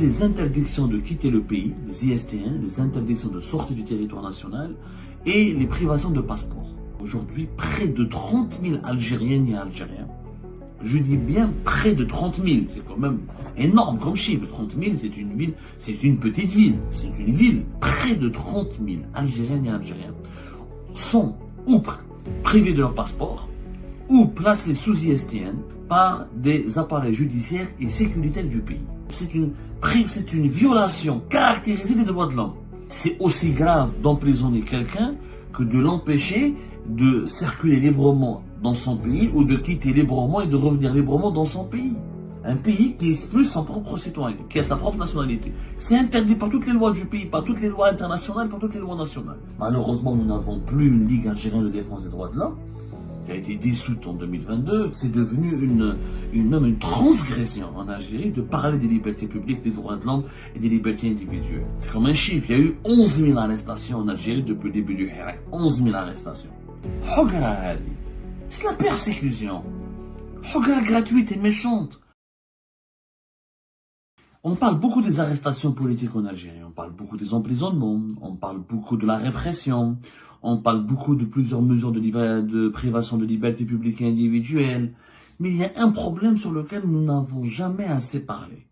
Les interdictions de quitter le pays, les IST1, les interdictions de sortie du territoire national et les privations de passeport. Aujourd'hui, près de 30 000 Algériennes et Algériens, je dis bien près de 30 000, c'est quand même énorme comme chiffre. 30 000, c'est une ville, c'est une petite ville, c'est une ville. Près de 30 000 Algériennes et Algériens sont ou privés de leur passeport ou placés sous ISTN par des appareils judiciaires et sécuritaires du pays. C'est une violation caractérisée des droits de l'homme. C'est aussi grave d'emprisonner quelqu'un que de l'empêcher de circuler librement dans son pays ou de quitter librement et de revenir librement dans son pays. Un pays qui expulse son propre citoyen, qui a sa propre nationalité. C'est interdit par toutes les lois du pays, par toutes les lois internationales, par toutes les lois nationales. Malheureusement, nous n'avons plus une Ligue algérienne de défense des droits de l'homme, qui a été dissoute en 2022. C'est devenu même une transgression en Algérie de parler des libertés publiques, des droits de l'homme et des libertés individuelles. C'est comme un chiffre. Il y a eu 11 000 arrestations en Algérie depuis le début du Hirak. 11 000 arrestations. C'est la persécution. Gratuite et méchante. On parle beaucoup des arrestations politiques en Algérie, on parle beaucoup des emprisonnements, on parle beaucoup de la répression, on parle beaucoup de plusieurs mesures de privation de liberté publique et individuelle. Mais il y a un problème sur lequel nous n'avons jamais assez parlé.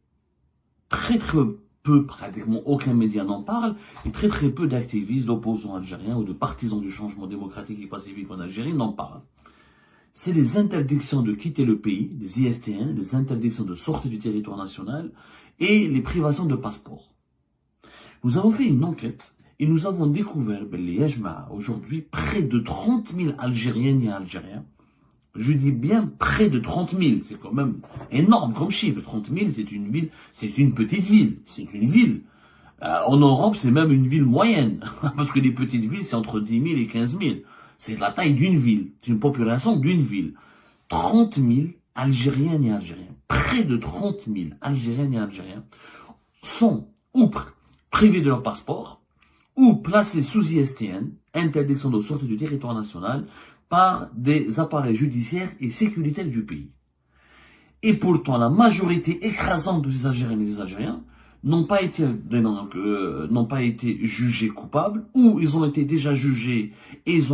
Très peu, pratiquement aucun média n'en parle, et très peu d'activistes, d'opposants algériens ou de partisans du changement démocratique et pacifique en Algérie n'en parlent. C'est les interdictions de quitter le pays, les IST1, les interdictions de sortie du territoire national et les privations de passeport. Nous avons fait une enquête et nous avons découvert aujourd'hui près de 30 000 Algériennes et Algériens. Je dis bien près de 30 000, c'est quand même énorme comme chiffre. 30 000, c'est une ville, c'est une petite ville, c'est une ville. En Europe, c'est même une ville moyenne, parce que les petites villes, c'est entre 10 000 et 15 000. C'est la taille d'une ville, c'est une population d'une ville. 30 000 Algériennes et Algériens, près de 30 000 Algériennes et Algériens sont ou privés de leur passeport ou placés sous ISTN, interdiction de sortie du territoire national, par des appareils judiciaires et sécuritaires du pays. Et pourtant, la majorité écrasante de ces Algériennes et des Algériens n'ont pas été jugés coupables, ou ils ont été déjà jugés et ils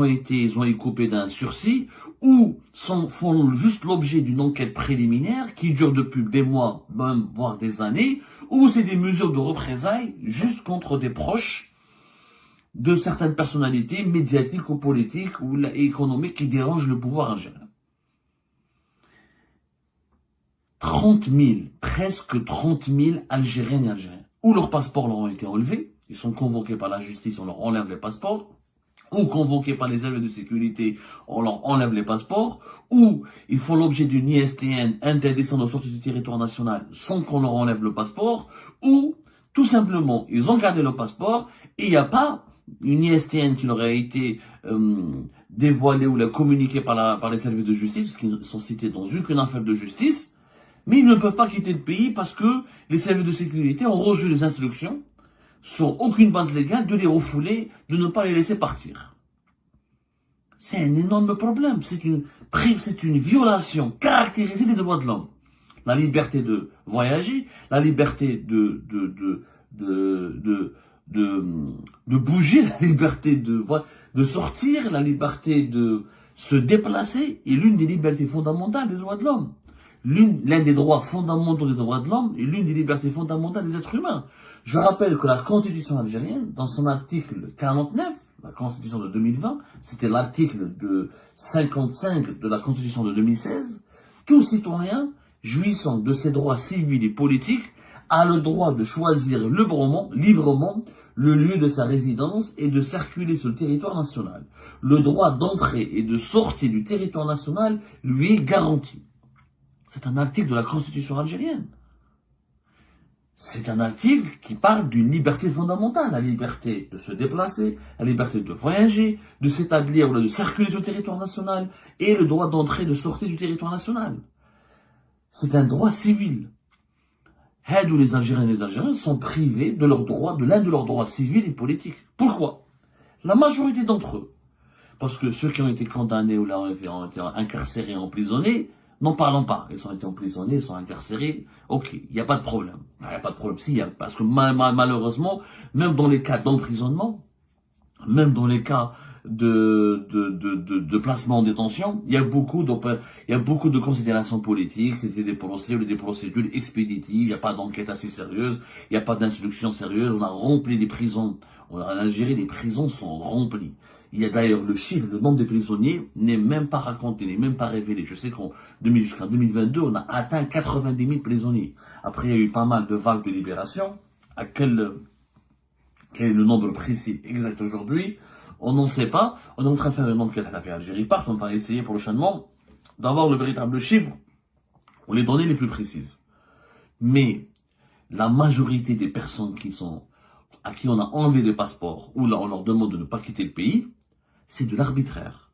ont écopé d'un sursis, ou font juste l'objet d'une enquête préliminaire qui dure depuis des mois, même voire des années, ou c'est des mesures de représailles juste contre des proches de certaines personnalités médiatiques ou politiques ou économiques qui dérangent le pouvoir algérien. 30 000, presque 30 000 Algériennes et Algériens. Ou leurs passeports leur ont été enlevés, ils sont convoqués par la justice, on leur enlève les passeports, ou convoqués par les services de sécurité, on leur enlève les passeports, ou ils font l'objet d'une ISTN, interdiction de sortie du territoire national, sans qu'on leur enlève le passeport, ou tout simplement, ils ont gardé le passeport, et il n'y a pas une ISTN qui leur a été dévoilée ou communiquée par les services de justice, parce qu'ils sont cités dans aucune affaire de justice, mais ils ne peuvent pas quitter le pays parce que les services de sécurité ont reçu les instructions, sur aucune base légale, de les refouler, de ne pas les laisser partir. C'est un énorme problème. C'est une violation caractérisée des droits de l'homme. La liberté de voyager, la liberté de bouger, la liberté de sortir, la liberté de se déplacer est l'une des libertés fondamentales des droits de l'homme. L'un des droits fondamentaux des droits de l'homme et l'une des libertés fondamentales des êtres humains. Je rappelle que la Constitution algérienne, dans son article 49, la Constitution de 2020, c'était l'article de 55 de la Constitution de 2016, tout citoyen jouissant de ses droits civils et politiques a le droit de choisir librement le lieu de sa résidence et de circuler sur le territoire national. Le droit d'entrée et de sortie du territoire national lui est garanti. C'est un article de la Constitution algérienne. C'est un article qui parle d'une liberté fondamentale, la liberté de se déplacer, la liberté de voyager, de s'établir ou de circuler sur le territoire national et le droit d'entrée et de sortie du territoire national. C'est un droit civil. Les Algériens et les Algériens sont privés de l'un de leurs droits civils et politiques. Pourquoi? La majorité d'entre eux. Parce que ceux qui ont été condamnés ou ont été incarcérés, emprisonnés, N'en parlons pas. Ils ont été emprisonnés, ils sont incarcérés. Ok, il n'y a pas de problème. Il n'y a pas de problème. Si, parce que malheureusement, même dans les cas d'emprisonnement, même dans les cas de placement en détention, il y a beaucoup de considérations politiques, c'était des procès ou des procédures expéditives, il n'y a pas d'enquête assez sérieuse, il n'y a pas d'instruction sérieuse, on a rempli les prisons, en Algérie, les prisons sont remplies. Il y a d'ailleurs le chiffre, le nombre de prisonniers n'est même pas raconté, n'est même pas révélé. Je sais jusqu'en 2022, on a atteint 90 000 prisonniers. Après, il y a eu pas mal de vagues de libération. Quel est le nombre précis exact aujourd'hui? On n'en sait pas. On est en train de faire une enquête à la Algérie Part. On va essayer prochainement d'avoir le véritable chiffre ou les données les plus précises. Mais la majorité des personnes à qui on a enlevé les passeports ou là on leur demande de ne pas quitter le pays, c'est de l'arbitraire.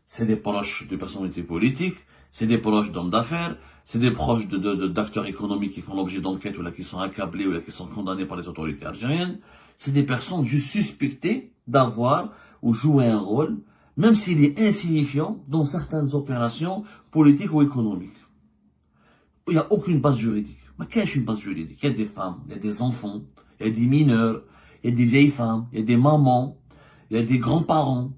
C'est des proches de personnalités politiques, c'est des proches d'hommes d'affaires, c'est des proches d'acteurs économiques qui font l'objet d'enquêtes ou là qui sont accablés ou là qui sont condamnés par les autorités algériennes. C'est des personnes juste suspectées d'avoir ou jouer un rôle, même s'il est insignifiant, dans certaines opérations politiques ou économiques. Il n'y a aucune base juridique. Mais qu'est-ce qu'une base juridique? Il y a des femmes, il y a des enfants, il y a des mineurs, il y a des vieilles femmes, il y a des mamans, il y a des grands-parents,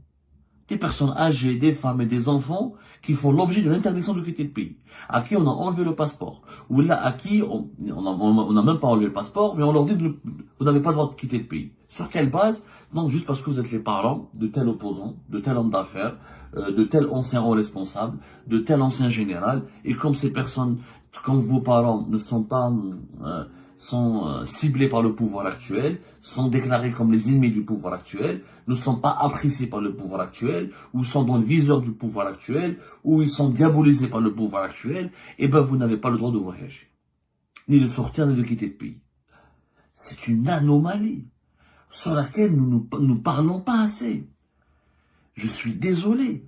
des personnes âgées, des femmes et des enfants qui font l'objet de l'interdiction de quitter le pays, à qui on a enlevé le passeport, ou là à qui on n'a même pas enlevé le passeport, mais on leur dit vous n'avez pas le droit de quitter le pays. Sur quelle base? Non, juste parce que vous êtes les parents de tel opposant, de tel homme d'affaires, de tel ancien haut responsable, de tel ancien général, et comme ces personnes, comme vos parents ne sont pas sont ciblés par le pouvoir actuel, sont déclarés comme les ennemis du pouvoir actuel, ne sont pas appréciés par le pouvoir actuel, ou sont dans le viseur du pouvoir actuel, ou ils sont diabolisés par le pouvoir actuel, et ben vous n'avez pas le droit de voyager, ni de sortir, ni de quitter le pays. C'est une anomalie sur laquelle nous ne parlons pas assez. Je suis désolé.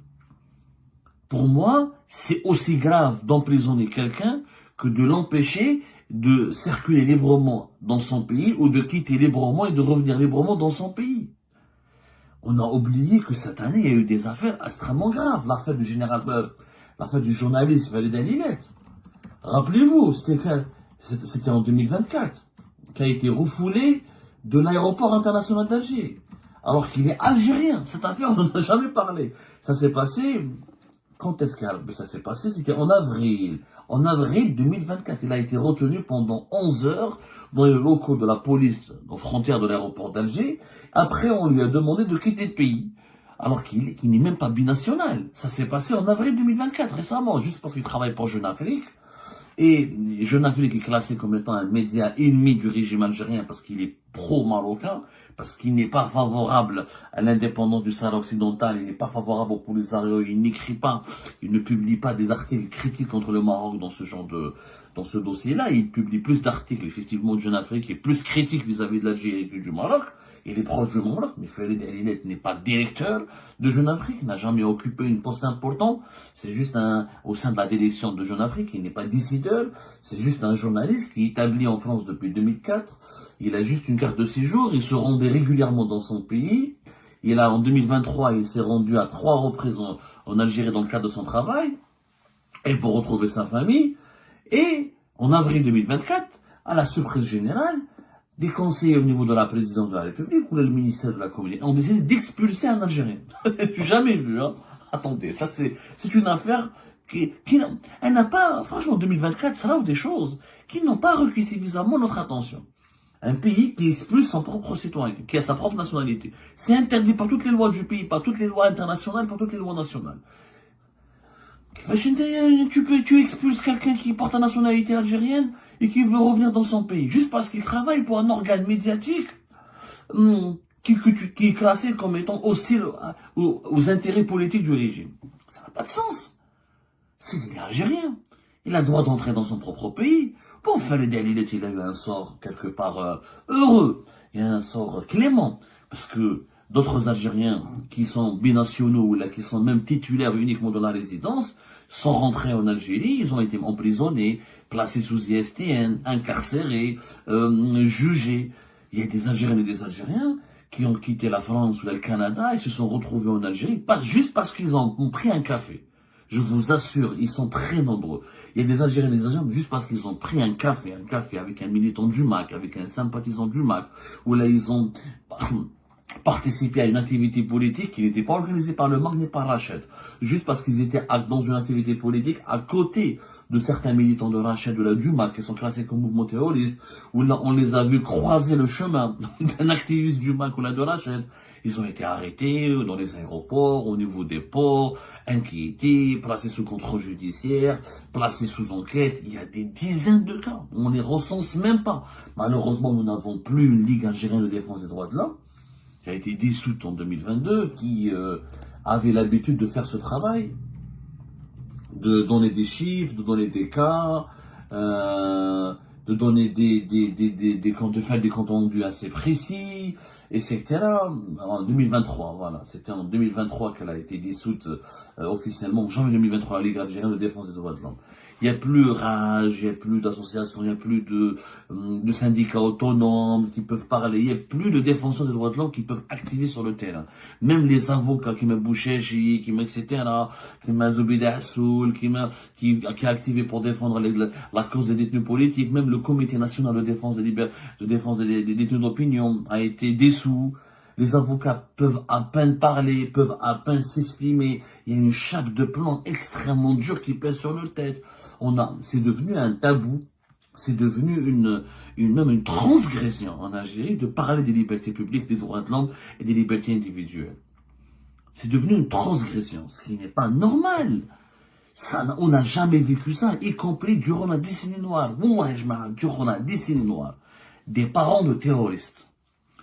Pour moi, c'est aussi grave d'emprisonner quelqu'un que de l'empêcher de circuler librement dans son pays ou de quitter librement et de revenir librement dans son pays. On a oublié que cette année, il y a eu des affaires extrêmement graves. L'affaire du journaliste Walid Alilet. Rappelez-vous, c'était en 2024, qui a été refoulé de l'aéroport international d'Alger. Alors qu'il est algérien. Cette affaire, on n'en a jamais parlé. Ça s'est passé... Quand est-ce que ça s'est passé? C'était en avril. En avril 2024, il a été retenu pendant 11 heures dans les locaux de la police aux frontières de l'aéroport d'Alger. Après, on lui a demandé de quitter le pays. Alors qu'il n'est même pas binational. Ça s'est passé en avril 2024, récemment, juste parce qu'il travaille pour Jeune Afrique. Et Jeune Afrique est classé comme étant un média ennemi du régime algérien parce qu'il est pro-marocain, parce qu'il n'est pas favorable à l'indépendance du Sahara occidental, il n'est pas favorable au Polisario, il n'écrit pas, il ne publie pas des articles critiques contre le Maroc dans ce dossier-là. Il publie plus d'articles, effectivement, de Jeune Afrique, et plus critiques vis-à-vis de l'Algérie que du Maroc. Il est proche du Maroc, mais Walid Alilet n'est pas directeur de Jeune Afrique, n'a jamais occupé une poste importante. C'est juste au sein de la direction de Jeune Afrique, il n'est pas décideur. C'est juste un journaliste qui est établi en France depuis 2004. Il a juste une carte de séjour, il se rendait régulièrement dans son pays. En 2023, il s'est rendu à 3 reprises en Algérie dans le cadre de son travail, et pour retrouver sa famille. Et en avril 2024, à la surprise générale, des conseillers au niveau de la présidence de la République ou le ministère de la Communauté ont décidé d'expulser un Algérien. C'est jamais vu, hein. Attendez, ça c'est une affaire elle n'a pas, franchement, 2024, ça va des choses qui n'ont pas requis suffisamment notre attention. Un pays qui expulse son propre citoyen, qui a sa propre nationalité. C'est interdit par toutes les lois du pays, par toutes les lois internationales, par toutes les lois nationales. Tu expulses quelqu'un qui porte la nationalité algérienne et qui veut revenir dans son pays, juste parce qu'il travaille pour un organe médiatique qui est classé comme étant hostile aux intérêts politiques du régime. Ça n'a pas de sens. Il est algérien. Il a le droit d'entrer dans son propre pays. Bon, Walid Alilet, il a eu un sort quelque part heureux. Il a un sort clément. Parce que d'autres Algériens qui sont binationaux ou là, qui sont même titulaires uniquement de la résidence, sont rentrés en Algérie, ils ont été emprisonnés, placés sous ISTN, incarcérés, jugés. Il y a des Algériens et des Algériens qui ont quitté la France ou le Canada et se sont retrouvés en Algérie, juste parce qu'ils ont pris un café. Je vous assure, ils sont très nombreux. Il y a des Algériens et des Algériens, juste parce qu'ils ont pris un café avec un militant du MAC, avec un sympathisant du MAC, où là ils ont participé à une activité politique qui n'était pas organisée par le MAC ni par Rached. Juste parce qu'ils étaient dans une activité politique à côté de certains militants de Rached, de la du MAC, qui sont classés comme mouvement terroriste, où là on les a vus croiser le chemin d'un activiste du MAC ou là de Rached. Ils ont été arrêtés dans les aéroports, au niveau des ports, inquiétés, placés sous contrôle judiciaire, placés sous enquête. Il y a des dizaines de cas. On les recense même pas. Malheureusement, nous n'avons plus une Ligue algérienne de défense des droits de l'homme, qui a été dissoute en 2022, qui avait l'habitude de faire ce travail, de donner des chiffres, de donner des cas, de donner de faire des comptes rendus assez précis, etc. En 2023, voilà, c'était en 2023 qu'elle a été dissoute officiellement, en janvier 2023, la Ligue algérienne de défense des droits de l'homme. Il n'y a plus Rage, il n'y a plus d'associations, il n'y a plus de syndicats autonomes qui peuvent parler, il n'y a plus de défenseurs des droits de l'homme qui peuvent activer sur le terrain. Même les avocats qui m'a Bouchechi, qui m'a etc., qui m'a Zoubida Assoul, qui a activé pour défendre la cause des détenus politiques, même le Comité national de défense des détenus d'opinion a été dissous. Les avocats peuvent à peine parler, peuvent à peine s'exprimer. Il y a une chape de plomb extrêmement dure qui pèse sur leur tête. C'est devenu un tabou, c'est devenu même une transgression en Algérie de parler des libertés publiques, des droits de l'homme et des libertés individuelles. C'est devenu une transgression, ce qui n'est pas normal. On n'a jamais vécu ça, y compris durant la décennie noire. Durant la décennie noire, des parents de terroristes,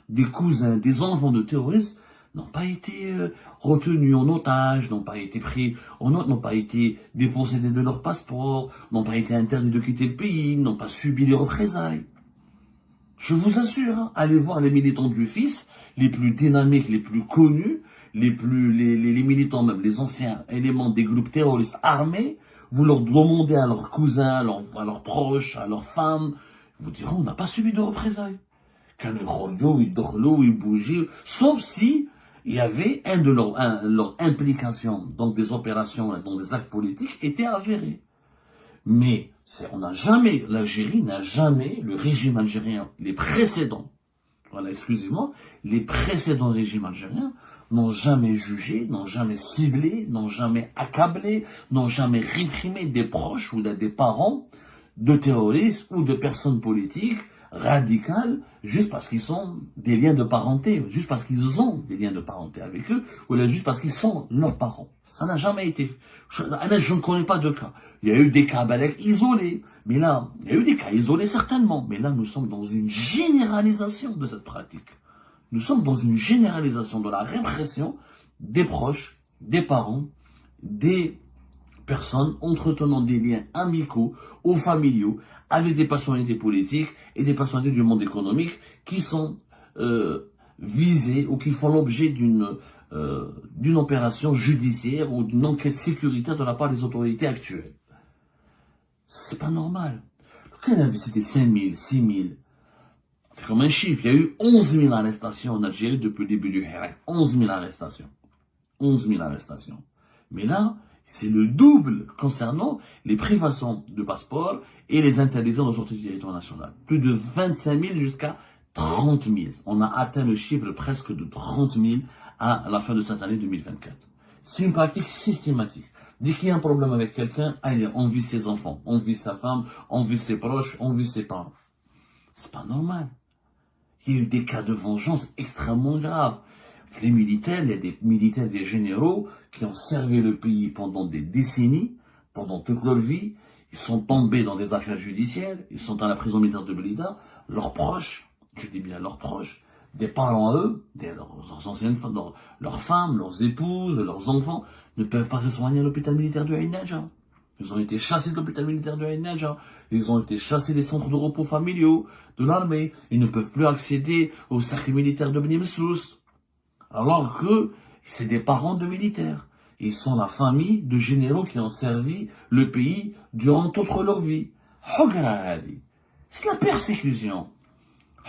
des cousins, des enfants de terroristes n'ont pas été retenus en otage, n'ont pas été pris en otage, n'ont pas été dépossédés de leur passeport, n'ont pas été interdits de quitter le pays, n'ont pas subi les représailles. Je vous assure, hein, allez voir les militants du FIS, les plus dynamiques, les plus connus, les militants même, les anciens éléments des groupes terroristes armés, vous leur demandez à leurs cousins, à leurs proches, à leurs femmes, ils vous diront on n'a pas subi de représailles. Sauf si il y avait leur implication dans des opérations, dans des actes politiques était avérée. Mais l'Algérie n'a jamais, le régime algérien, les précédents, voilà, excusez-moi, les précédents régimes algériens n'ont jamais jugé, n'ont jamais ciblé, n'ont jamais accablé, n'ont jamais réprimé des proches ou des parents de terroristes ou de personnes politiques radicales, juste parce qu'ils sont des liens de parenté, juste parce qu'ils ont des liens de parenté avec eux, ou là, juste parce qu'ils sont leurs parents. Ça n'a jamais été. Je ne connais pas de cas. Il y a eu des cas isolés, mais là, il y a eu des cas isolés certainement, mais là, nous sommes dans une généralisation de cette pratique. Nous sommes dans une généralisation de la répression des proches, des parents, des personnes entretenant des liens amicaux ou familiaux avec des personnalités politiques et des personnalités du monde économique qui sont visées ou qui font l'objet d'une opération judiciaire ou d'une enquête sécuritaire de la part des autorités actuelles. C'est pas normal. Quand on a visité 5 000, 6 000, c'est comme un chiffre. Il y a eu 11 000 arrestations en Algérie depuis le début du Hirak. 11 000 arrestations. 11 000 arrestations. Mais là, c'est le double concernant les privations de passeport et les interdictions de sortie du territoire national. Plus de 25 000 jusqu'à 30 000. On a atteint le chiffre presque de 30 000 à la fin de cette année 2024. C'est une pratique systématique. Dès qu'il y a un problème avec quelqu'un, allez, on vise ses enfants, on vise sa femme, on vise ses proches, on vise ses parents. C'est pas normal. Il y a eu des cas de vengeance extrêmement graves. Les militaires, il y a des militaires, des généraux qui ont servi le pays pendant des décennies, pendant toute leur vie. Ils sont tombés dans des affaires judiciaires, ils sont à la prison militaire de Blida. Leurs proches, je dis bien leurs proches, des parents à eux, leurs anciennes femmes, leurs femmes, leurs épouses, leurs enfants, ne peuvent pas se soigner à l'hôpital militaire de Ain Nadja. Ils ont été chassés de l'hôpital militaire de Ain Nadja. Ils ont été chassés des centres de repos familiaux de l'armée. Ils ne peuvent plus accéder au cercle militaire de Beni Messous. Alors que c'est des parents de militaires. Ils sont la famille de généraux qui ont servi le pays durant toute leur vie. C'est la persécution.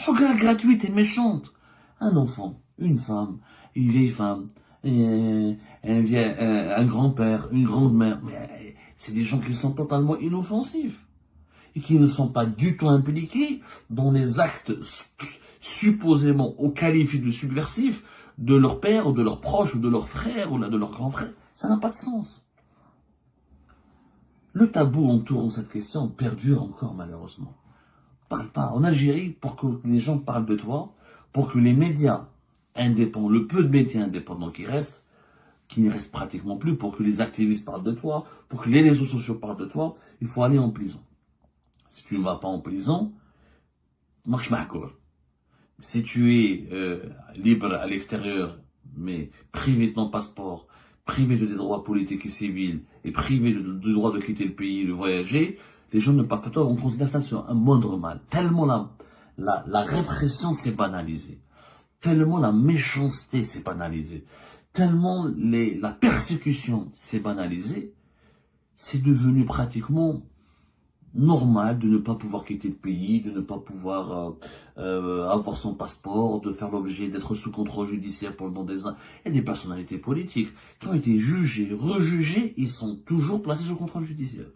Gratuite et méchante. Un enfant, une femme, une vieille femme, un grand-père, une grand-mère. Mais c'est des gens qui sont totalement inoffensifs et qui ne sont pas du tout impliqués dans les actes supposément au qualifié de subversifs de leur père ou de leurs proches ou de leurs frères ou de leurs grands frères. Ça n'a pas de sens. Le tabou entourant cette question perdure encore malheureusement. Parle pas. En Algérie, pour que les gens parlent de toi, pour que les médias indépendants, le peu de médias indépendants qui ne restent pratiquement plus, pour que les activistes parlent de toi, pour que les réseaux sociaux parlent de toi, il faut aller en prison. Si tu ne vas pas en prison, marche mahkour. Si tu es libre à l'extérieur, mais privé de ton passeport, privé de tes droits politiques et civils, et privé du droit de quitter le pays, de voyager, les gens ne parlent pas de toi, on considère ça sur un moindre mal. Tellement la répression s'est banalisée, tellement la méchanceté s'est banalisée, tellement la persécution s'est banalisée, c'est devenu pratiquement normal de ne pas pouvoir quitter le pays, de ne pas pouvoir avoir son passeport, de faire l'objet d'être sous contrôle judiciaire pendant des ans. Il y a des personnalités politiques qui ont été jugées, rejugées, ils sont toujours placés sous contrôle judiciaire.